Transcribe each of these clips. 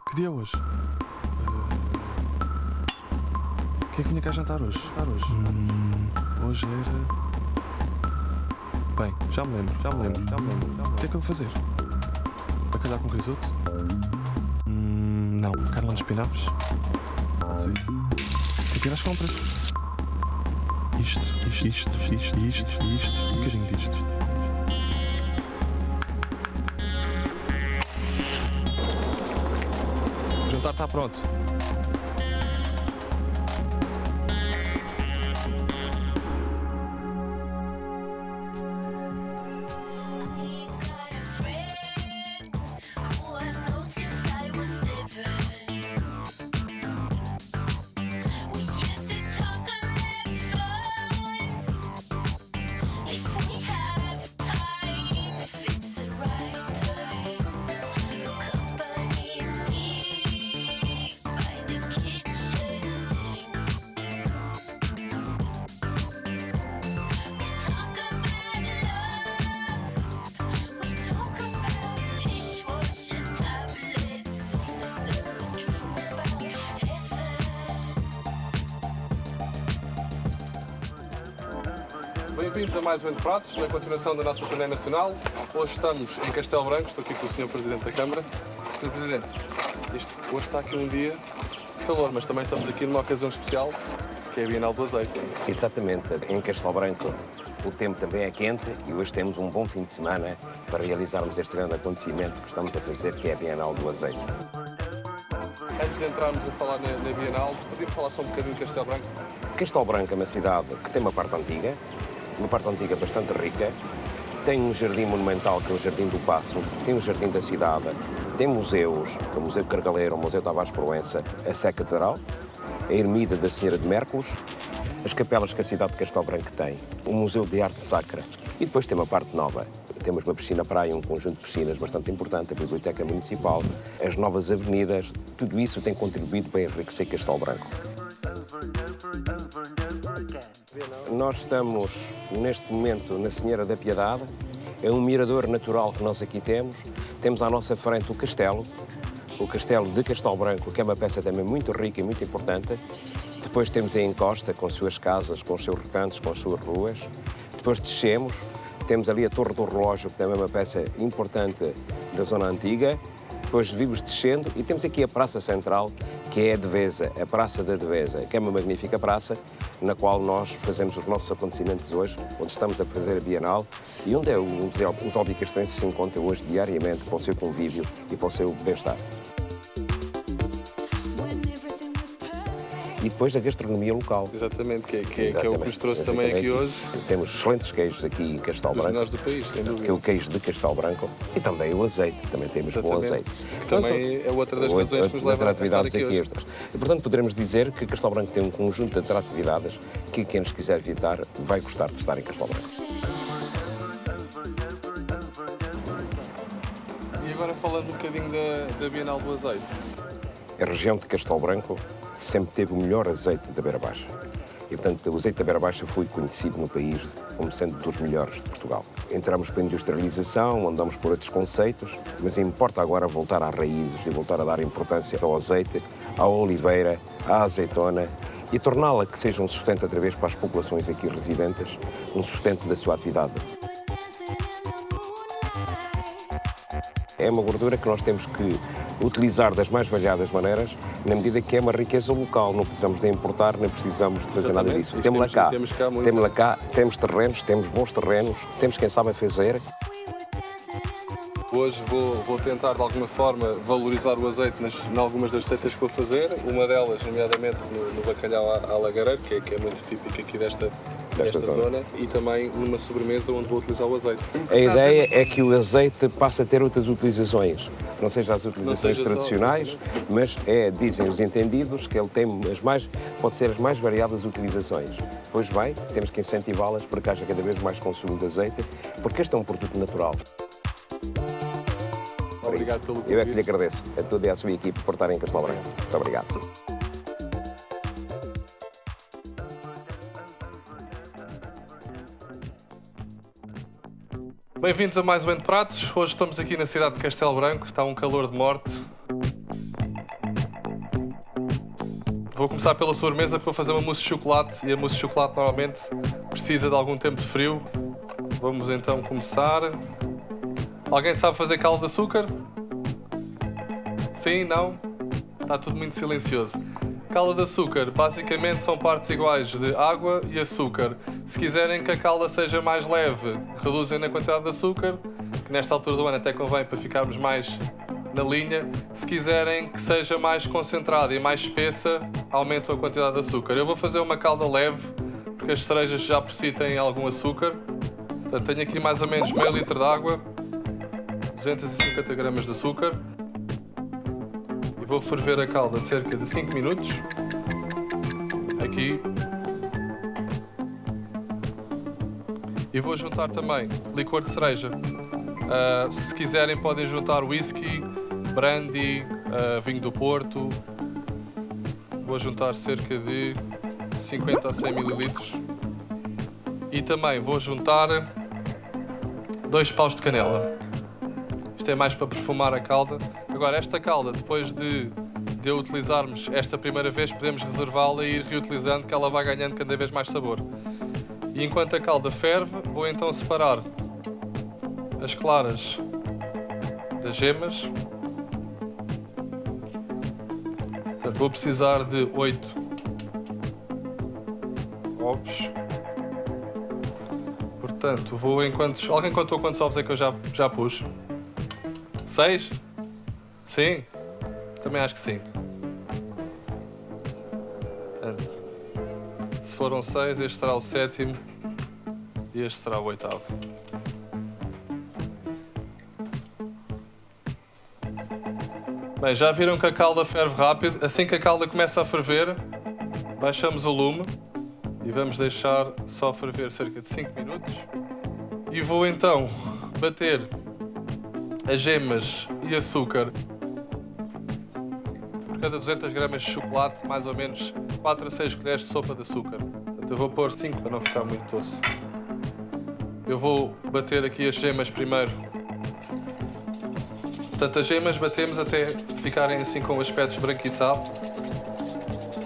Que dia é hoje? Quem é que vinha cá jantar hoje? Hoje era... Bem, já me lembro. O que é que eu vou fazer? Bacalhau com risoto? Não. Carne de espinafres? Pode ser. Tem que ir às compras. Isto. Um bocadinho disto. O jantar está pronto. Bem-vindos a mais um Entre Pratos, na continuação da nossa turnê nacional. Hoje estamos em Castelo Branco, estou aqui com o Sr. Presidente da Câmara. Sr. Presidente, hoje está aqui um dia de calor, mas também estamos aqui numa ocasião especial, que é a Bienal do Azeite. Exatamente, em Castelo Branco o tempo também é quente e hoje temos um bom fim de semana para realizarmos este grande acontecimento que estamos a fazer, que é a Bienal do Azeite. Antes de entrarmos a falar na Bienal, podíamos falar só um bocadinho de Castelo Branco? Castelo Branco é uma cidade que tem uma parte antiga bastante rica, tem um jardim monumental, que é o Jardim do Paço, tem o Jardim da Cidade, tem museus, o Museu Cargaleiro, o Museu Tavares Proença, a Sé Catedral, a Ermida da Senhora de Mércules, as capelas que a cidade de Castelo Branco tem, o Museu de Arte Sacra e depois tem uma parte nova. Temos uma piscina-praia, um conjunto de piscinas bastante importante, a Biblioteca Municipal, as novas avenidas, tudo isso tem contribuído para enriquecer Castelo Branco. Nós estamos, neste momento, na Senhora da Piedade. É um mirador natural que nós aqui temos. Temos à nossa frente o Castelo de Castelo Branco, que é uma peça também muito rica e muito importante. Depois temos a encosta, com as suas casas, com os seus recantos, com as suas ruas. Depois descemos, temos ali a Torre do Relógio, que também é uma peça importante da zona antiga. Depois vimos descendo e temos aqui a Praça Central, que é a Devesa, a Praça da Devesa, que é uma magnífica praça, na qual nós fazemos os nossos acontecimentos hoje, onde estamos a fazer a Bienal e onde os albicastrenses se encontram hoje diariamente para o seu convívio e para o seu bem-estar. E depois a gastronomia local. Exatamente, que é o que nos trouxe também aqui hoje. Temos excelentes queijos aqui em Castelo Branco. Dos melhores do país, sem dúvida. Que é o queijo de Castelo Branco e também o azeite, também temos bom azeite. Que também é outra das razões que nos leva a estar aqui hoje. E, portanto, poderemos dizer que Castelo Branco tem um conjunto de atratividades que quem nos quiser visitar vai gostar de estar em Castelo Branco. E agora falando um bocadinho da Bienal do Azeite. A região de Castelo Branco sempre teve o melhor azeite da Beira Baixa. E, portanto, o azeite da Beira Baixa foi conhecido no país como sendo dos melhores de Portugal. Entramos para a industrialização, andamos por outros conceitos, mas importa agora voltar às raízes e voltar a dar importância ao azeite, à oliveira, à azeitona e torná-la que seja um sustento outra vez para as populações aqui residentes, um sustento da sua atividade. É uma gordura que nós temos que utilizar das mais variadas maneiras, na medida que é uma riqueza local, não precisamos de importar, nem precisamos de fazer nada disso. Temos cá, temos terrenos, temos bons terrenos, temos quem sabe fazer. Hoje vou tentar, de alguma forma, valorizar o azeite em algumas das receitas que vou fazer. Uma delas, nomeadamente, no bacalhau à lagareira, que é muito típico aqui desta zona. E também numa sobremesa onde vou utilizar o azeite. A ideia é que o azeite passe a ter outras utilizações. Não seja as utilizações tradicionais, mas dizem os entendidos que ele tem pode ser as mais variadas utilizações. Pois bem, temos que incentivá-las para que haja cada vez mais consumo de azeite, porque este é um produto natural. Obrigado pelo convite. Eu é que lhe agradeço a toda a sua equipe por estar em Castelo Branco. Muito obrigado. Bem-vindos a mais um Entre Pratos. Hoje estamos aqui na cidade de Castelo Branco. Está um calor de morte. Vou começar pela sobremesa, porque vou fazer uma mousse de chocolate e a mousse de chocolate normalmente precisa de algum tempo de frio. Vamos então começar. Alguém sabe fazer calda de açúcar? Sim? Não? Está tudo muito silencioso. Calda de açúcar, basicamente são partes iguais de água e açúcar. Se quiserem que a calda seja mais leve, reduzem na quantidade de açúcar, que nesta altura do ano até convém para ficarmos mais na linha. Se quiserem que seja mais concentrada e mais espessa, aumentam a quantidade de açúcar. Eu vou fazer uma calda leve, porque as cerejas já por si têm algum açúcar. Portanto, tenho aqui mais ou menos meio litro de água, 250 gramas de açúcar. E vou ferver a calda cerca de 5 minutos. Aqui. E vou juntar também licor de cereja. Se quiserem podem juntar whisky, brandy, vinho do Porto. Vou juntar cerca de 50 a 100 ml. E também vou juntar 2 paus de canela. Isto é mais para perfumar a calda. Agora, esta calda, depois de a utilizarmos esta primeira vez, podemos reservá-la e ir reutilizando, que ela vai ganhando cada vez mais sabor. E enquanto a calda ferve, vou então separar as claras das gemas. Portanto, vou precisar de 8 ovos. Portanto, vou enquanto... Alguém contou quantos ovos é que eu já pus? 6? Sim? Também acho que sim. Portanto, se foram 6, este será o 7º e este será o 8º. Bem, já viram que a calda ferve rápido. Assim que a calda começa a ferver, baixamos o lume e vamos deixar só ferver cerca de 5 minutos. E vou então bater as gemas e açúcar. Por cada 200 gramas de chocolate, mais ou menos 4 a 6 colheres de sopa de açúcar. Portanto, eu vou pôr 5 para não ficar muito doce. Eu vou bater aqui as gemas primeiro. Portanto, as gemas batemos até ficarem assim com o aspecto esbranquiçado.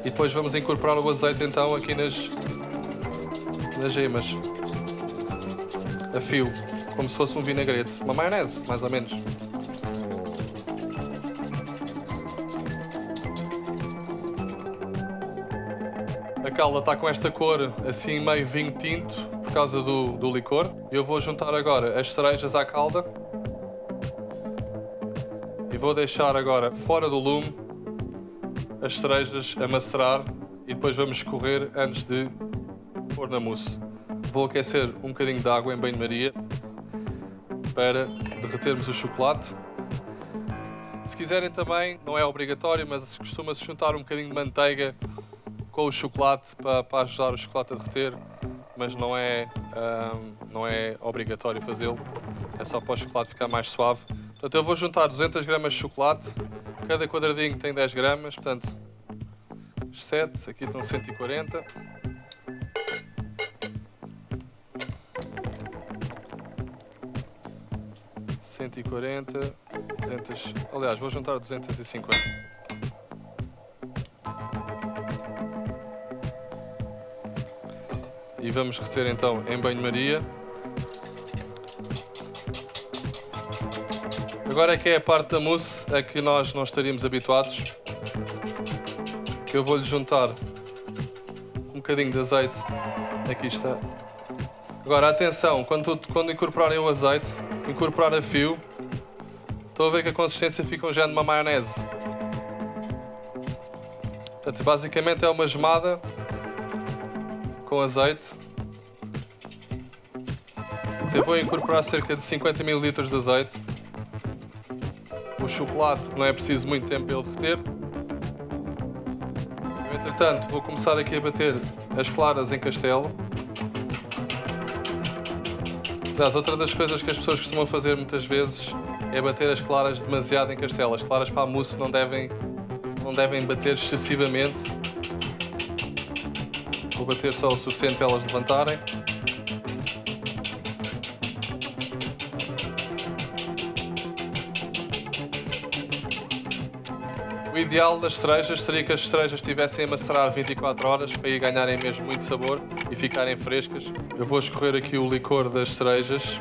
E depois vamos incorporar o azeite então aqui nas gemas. A fio, como se fosse um vinagrete. Uma maionese, mais ou menos. A calda está com esta cor assim meio vinho tinto por causa do licor. Eu vou juntar agora as cerejas à calda. E vou deixar agora fora do lume as cerejas a macerar e depois vamos escorrer antes de pôr na mousse. Vou aquecer um bocadinho de água em banho-maria para derretermos o chocolate. Se quiserem também, não é obrigatório, mas costuma-se juntar um bocadinho de manteiga com o chocolate para ajudar o chocolate a derreter, mas não é obrigatório fazê-lo, é só para o chocolate ficar mais suave. Portanto, eu vou juntar 200 gramas de chocolate, cada quadradinho tem 10 gramas, portanto, 7, aqui estão 140. Aliás, vou juntar 250. E vamos reter então em banho-maria. Agora é que é a parte da mousse a que nós não estaríamos habituados. Que eu vou-lhe juntar um bocadinho de azeite. Aqui está. Agora, atenção, quando incorporarem o azeite, incorporar a fio, estão a ver que a consistência fica um género de uma maionese. Portanto, basicamente é uma gemada com azeite. Eu vou incorporar cerca de 50 ml de azeite. O chocolate não é preciso muito tempo para ele derreter. Eu, entretanto, vou começar aqui a bater as claras em castelo. Aliás, outra das coisas que as pessoas costumam fazer muitas vezes é bater as claras demasiado em castelo. As claras para a mousse não devem bater excessivamente. Vou bater só o suficiente para elas levantarem. O ideal das cerejas seria que as cerejas estivessem a macerar 24 horas para ir ganharem mesmo muito sabor e ficarem frescas. Eu vou escorrer aqui o licor das cerejas.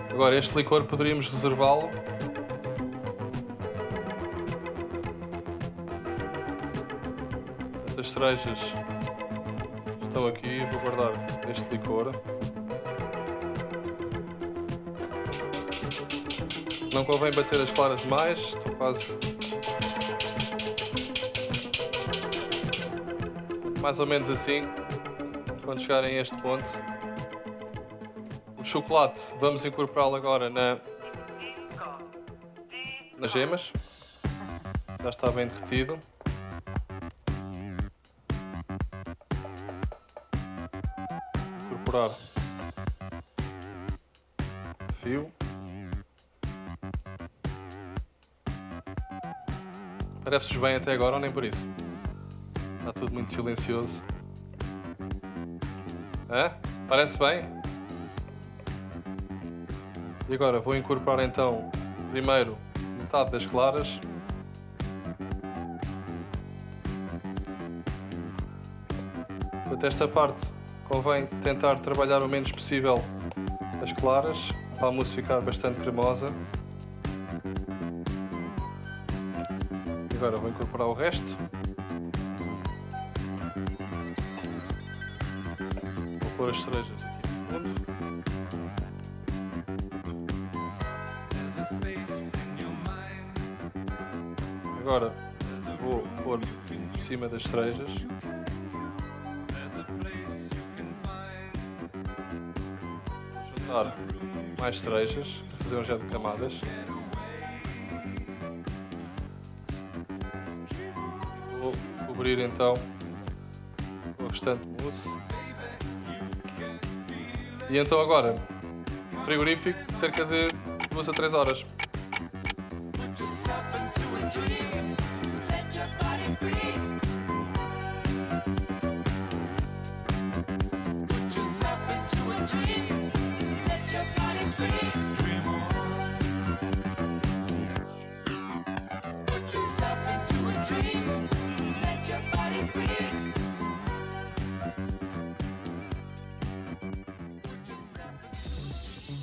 Agora, este licor poderíamos reservá-lo. As cerejas estão aqui, vou guardar este licor. Não convém bater as claras demais, estou quase... Mais ou menos assim, quando chegarem a este ponto. O chocolate, vamos incorporá-lo agora nas gemas. Já está bem derretido. Incorporar fio. Parece-vos bem até agora ou nem por isso? Está tudo muito silencioso. Hã? Parece bem? E agora vou incorporar então primeiro metade das claras. Portanto, esta parte convém tentar trabalhar o menos possível as claras para a mousse ficar bastante cremosa. E agora vou incorporar o resto. Vou pôr as cerejas aqui no fundo. Agora vou pôr por cima das cerejas. Juntar mais cerejas, fazer um género de camadas. Vou cobrir então o restante mousse. E então agora, frigorífico, cerca de 2 a 3 horas.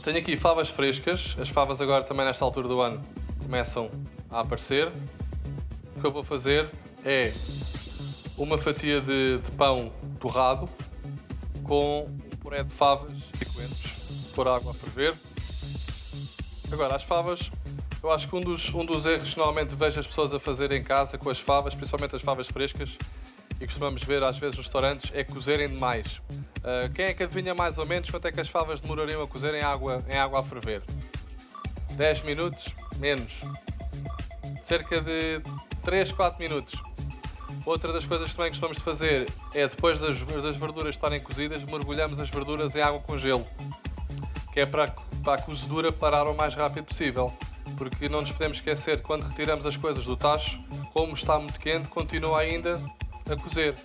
Tenho aqui favas frescas. As favas agora também nesta altura do ano começam a aparecer. O que eu vou fazer é uma fatia de pão torrado com um puré de favas e coentros. Pôr água a ferver. Agora, as favas, eu acho que um dos erros que normalmente vejo as pessoas a fazer em casa com as favas, principalmente as favas frescas, e costumamos ver às vezes nos restaurantes, é cozerem demais. Quem é que adivinha mais ou menos quanto é que as favas demorariam a cozer em água a ferver? 10 minutos? Menos. Cerca de 3, 4 minutos. Outra das coisas que também gostamos de fazer é, depois das verduras estarem cozidas, mergulhamos as verduras em água com gelo, que é para a cozedura parar o mais rápido possível. Porque não nos podemos esquecer que quando retiramos as coisas do tacho, como está muito quente, continua ainda a cozer.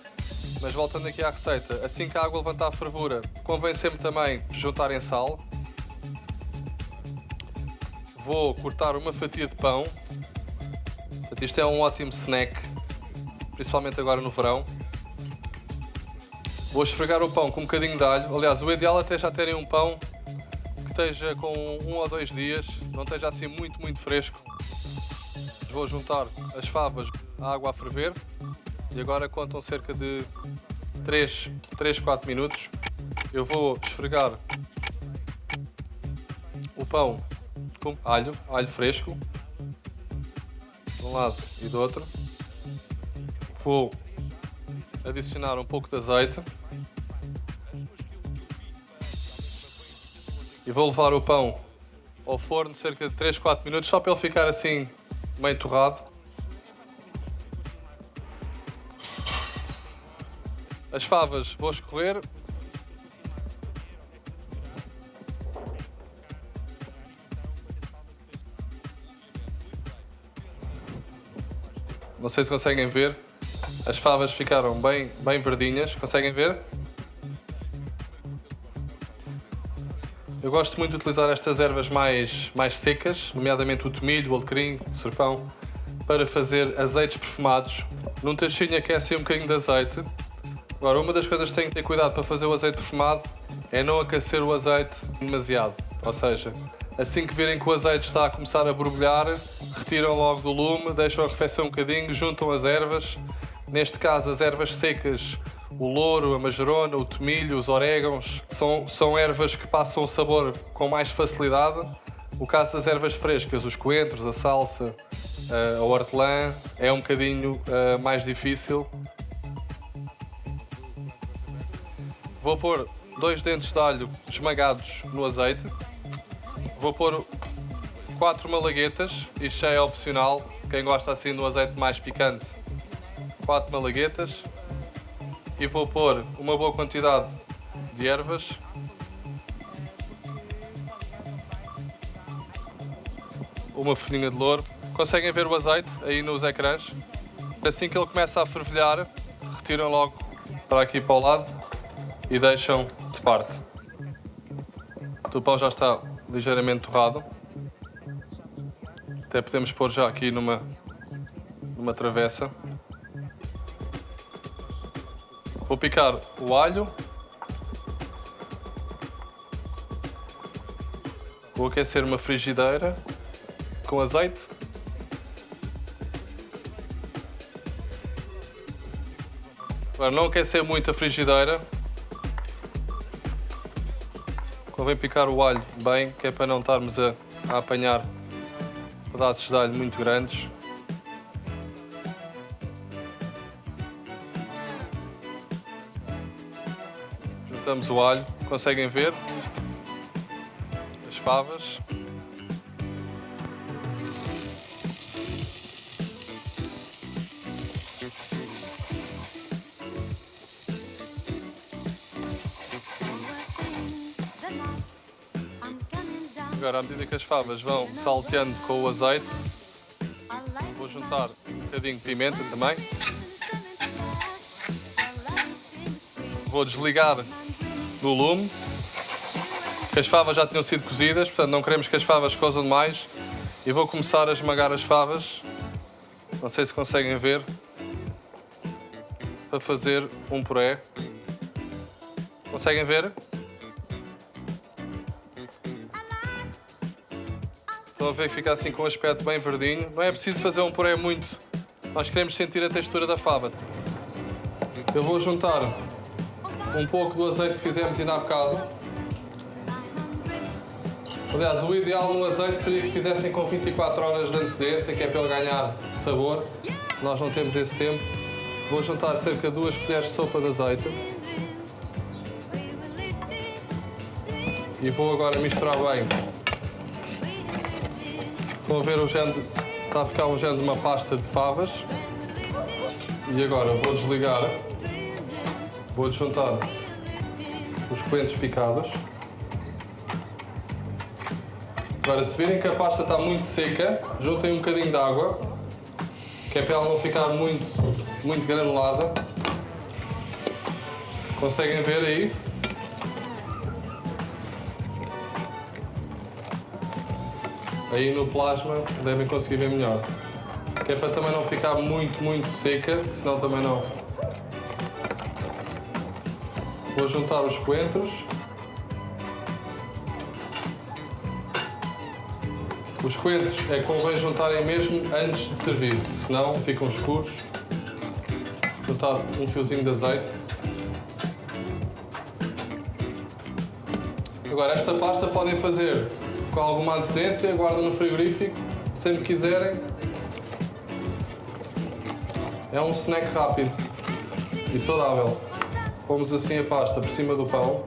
Mas voltando aqui à receita, assim que a água levantar a fervura, convém sempre também juntarem sal. Vou cortar uma fatia de pão. Portanto, isto é um ótimo snack, principalmente agora no verão. Vou esfregar o pão com um bocadinho de alho. Aliás, o ideal é até já terem um pão que esteja com 1 ou 2 dias, não esteja assim muito fresco. Vou juntar as favas à água a ferver. E agora contam cerca de 3, 4 minutos. Eu vou esfregar o pão com alho fresco, de um lado e do outro. Vou adicionar um pouco de azeite. E vou levar o pão ao forno cerca de 3, 4 minutos, só para ele ficar assim meio torrado. As favas vou escorrer. Não sei se conseguem ver. As favas ficaram bem verdinhas. Conseguem ver? Eu gosto muito de utilizar estas ervas mais secas, nomeadamente o tomilho, o alecrim, o serpão, para fazer azeites perfumados. Num tachinho aquece um bocadinho de azeite. Agora, uma das coisas que tem que ter cuidado para fazer o azeite perfumado é não aquecer o azeite demasiado. Ou seja, assim que virem que o azeite está a começar a borbulhar, retiram logo do lume, deixam arrefecer um bocadinho, juntam as ervas. Neste caso, as ervas secas, o louro, a majerona, o tomilho, os orégãos, são ervas que passam o sabor com mais facilidade. No caso das ervas frescas, os coentros, a salsa, a hortelã, é um bocadinho mais difícil. Vou pôr 2 dentes de alho esmagados no azeite. Vou pôr 4 malaguetas, isto já é opcional. Quem gosta assim do azeite mais picante, 4 malaguetas. E vou pôr uma boa quantidade de ervas. Uma folhinha de louro. Conseguem ver o azeite aí nos ecrãs? Assim que ele começa a fervilhar, retiram logo para aqui para o lado e deixam de parte. O pão já está ligeiramente torrado. Até podemos pôr já aqui numa travessa. Vou picar o alho. Vou aquecer uma frigideira com azeite. Agora, não aquecer muito a frigideira. Convém picar o alho bem, que é para não estarmos a apanhar pedaços de alho muito grandes. Juntamos o alho, conseguem ver as favas. Agora, à medida que as favas vão salteando com o azeite, vou juntar um bocadinho de pimenta também. Vou desligar do lume, que as favas já tinham sido cozidas, portanto não queremos que as favas cozam demais. E vou começar a esmagar as favas, não sei se conseguem ver, para fazer um puré. Conseguem ver? Estão a ver que fica assim com um aspecto bem verdinho. Não é preciso fazer um puré muito. Nós queremos sentir a textura da fava. Eu vou juntar um pouco do azeite que fizemos ainda há bocado. Aliás, o ideal no azeite seria que fizessem com 24 horas de antecedência, que é para ele ganhar sabor. Nós não temos esse tempo. Vou juntar cerca de 2 colheres de sopa de azeite. E vou agora misturar bem. Estão a ver o género, está a ficar um género de uma pasta de favas. E agora vou desligar. Vou juntar os coentros picados. Agora, se virem que a pasta está muito seca, juntem um bocadinho de água, que é para ela não ficar muito granulada. Conseguem ver aí? Aí no plasma devem conseguir ver melhor. Que é para também não ficar muito seca, senão também não. Vou juntar os coentros. Os coentros é que convém juntarem mesmo antes de servir, senão ficam escuros. Juntar um fiozinho de azeite. Agora, esta pasta podem fazer com alguma antecedência, guardam no frigorífico, sempre que quiserem. É um snack rápido e saudável. Pomos assim a pasta por cima do pão.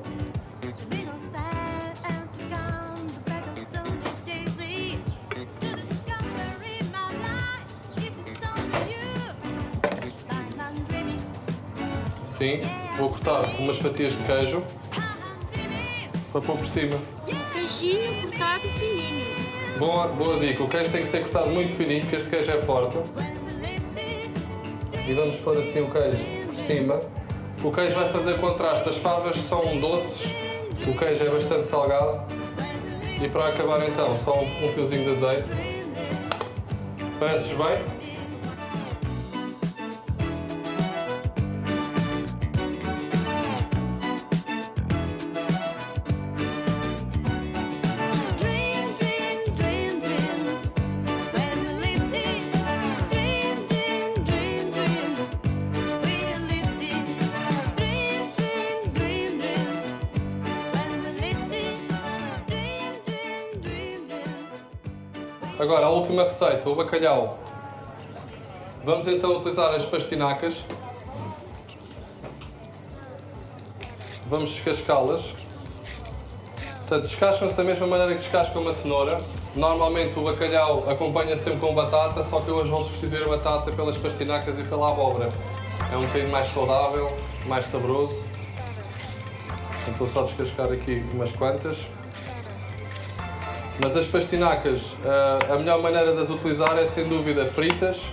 Assim, vou cortar umas fatias de queijo para pôr por cima. Queijinho cortado fininho. Boa dica, o queijo tem que ser cortado muito fininho, porque este queijo é forte. E vamos pôr assim o queijo por cima. O queijo vai fazer contraste, as favas são doces, o queijo é bastante salgado. E para acabar então, só um fiozinho de azeite. Parece-vos bem? Agora, a última receita, o bacalhau. Vamos então utilizar as pastinacas. Vamos descascá-las. Portanto, descascam-se da mesma maneira que descasca uma cenoura. Normalmente o bacalhau acompanha sempre com batata, só que eu hoje vou substituir a batata pelas pastinacas e pela abóbora. É um bocadinho mais saudável, mais saboroso. Então, vou só descascar aqui umas quantas. Mas as pastinacas, a melhor maneira de as utilizar é sem dúvida fritas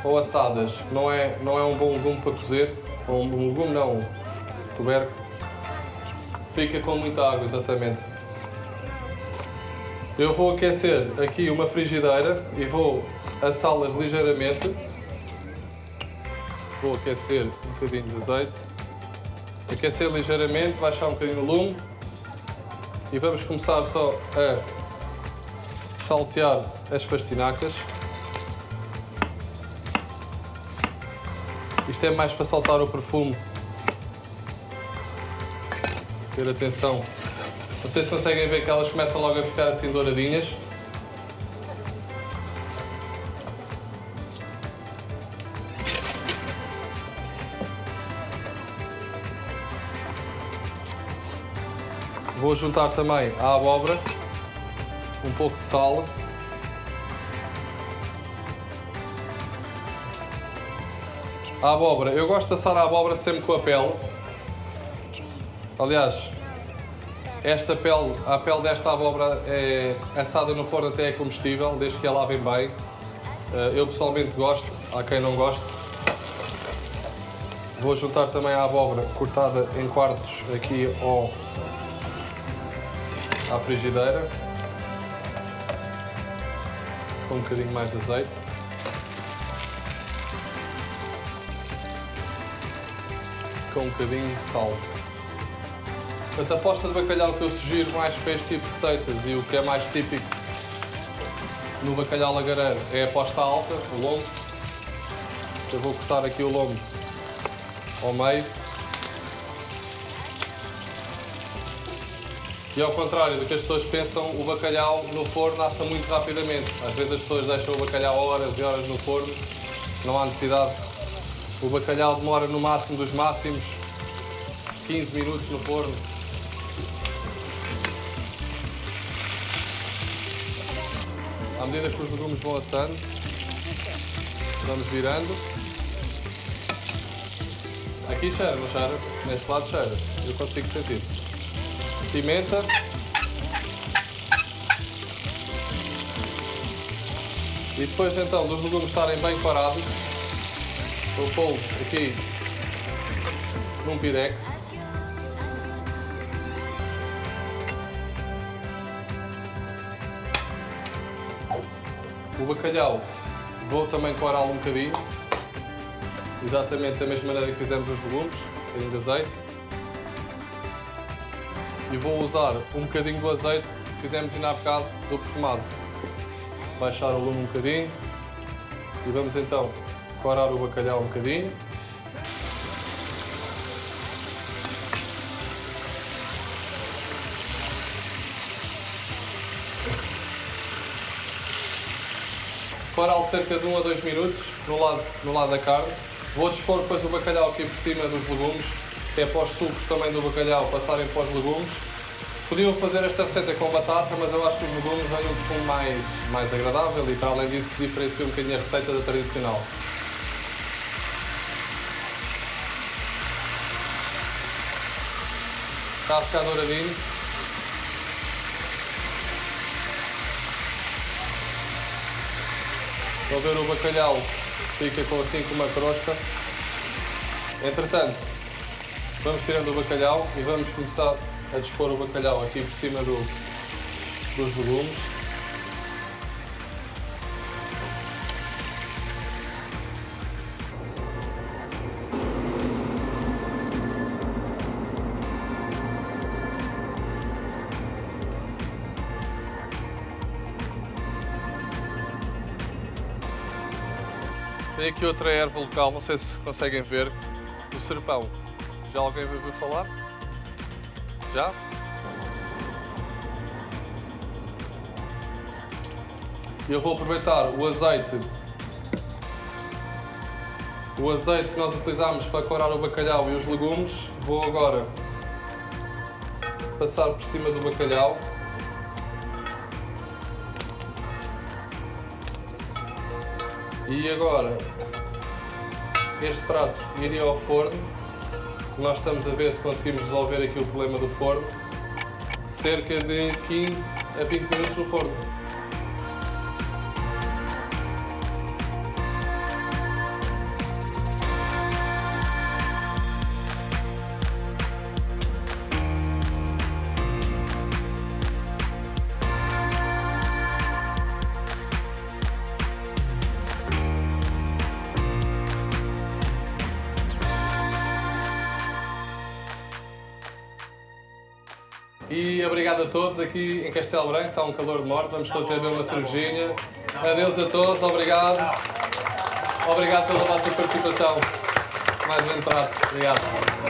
ou assadas. Não é um bom legume para cozer, ou um legume não, um tubérculo. Fica com muita água, exatamente. Eu vou aquecer aqui uma frigideira e vou assá-las ligeiramente. Vou aquecer um bocadinho de azeite. Aquecer ligeiramente, baixar um bocadinho o lume. E vamos começar só a saltear as pastinacas. Isto é mais para soltar o perfume. Ter atenção. Não sei se conseguem ver que elas começam logo a ficar assim douradinhas. Vou juntar também a abóbora, um pouco de sal. A abóbora, eu gosto de assar a abóbora sempre com a pele. Aliás, a pele desta abóbora é assada no forno até é comestível, desde que a lavem bem. Eu pessoalmente gosto, há quem não goste. Vou juntar também a abóbora cortada em quartos aqui à frigideira. Com um bocadinho mais de azeite. Com um bocadinho de sal. Portanto, a posta de bacalhau que eu sugiro mais para este tipo de receitas e o que é mais típico no bacalhau lagareiro é a posta alta, o lombo. Eu vou cortar aqui o lombo ao meio. E ao contrário do que as pessoas pensam, o bacalhau no forno assa muito rapidamente. Às vezes as pessoas deixam o bacalhau horas e horas no forno, não há necessidade. O bacalhau demora no máximo dos máximos 15 minutos no forno. À medida que os legumes vão assando, vamos virando. Aqui cheira, não cheira? Neste lado cheira, eu consigo sentir. Pimenta. E depois então dos legumes estarem bem parados, vou pô-los aqui num pirex. O bacalhau vou também corá-lo um bocadinho, exatamente da mesma maneira que fizemos os legumes, um bocadinho de azeite. E vou usar um bocadinho do azeite que fizemos ainda há bocado do perfumado. Baixar o lume um bocadinho e vamos então corar o bacalhau um bocadinho. Corá-lo cerca de 1 a 2 minutos no lado da carne. Vou dispor depois o bacalhau aqui por cima dos legumes, que é para os sucos também do bacalhau passarem para os legumes. Podiam fazer esta receita com batata, mas eu acho que os legumes dão um perfume mais agradável e para além disso diferencia um bocadinho a receita da tradicional. Está a ficar douradinho. Estão a ver o bacalhau, fica assim com uma crosta. Entretanto, vamos tirando o bacalhau e vamos começar a dispor o bacalhau aqui por cima dos legumes. Tem aqui outra erva local, não sei se conseguem ver, o serpão. Já alguém ouviu falar? Já? Eu vou aproveitar o azeite que nós utilizamos para corar o bacalhau e os legumes. Vou agora passar por cima do bacalhau. E agora este prato iria ao forno. Nós estamos a ver se conseguimos resolver aqui o problema do forno. Cerca de 15 a 20 minutos no forno. E obrigado a todos aqui em Castelo Branco, está um calor de morte, vamos todos beber uma cervejinha. Adeus a todos, obrigado. Obrigado pela vossa participação. Mais um prato, obrigado.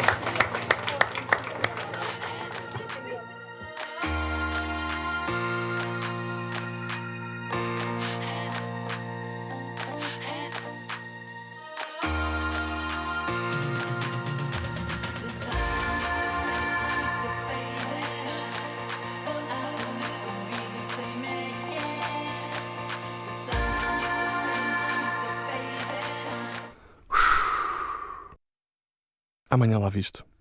Amanhã lá visto.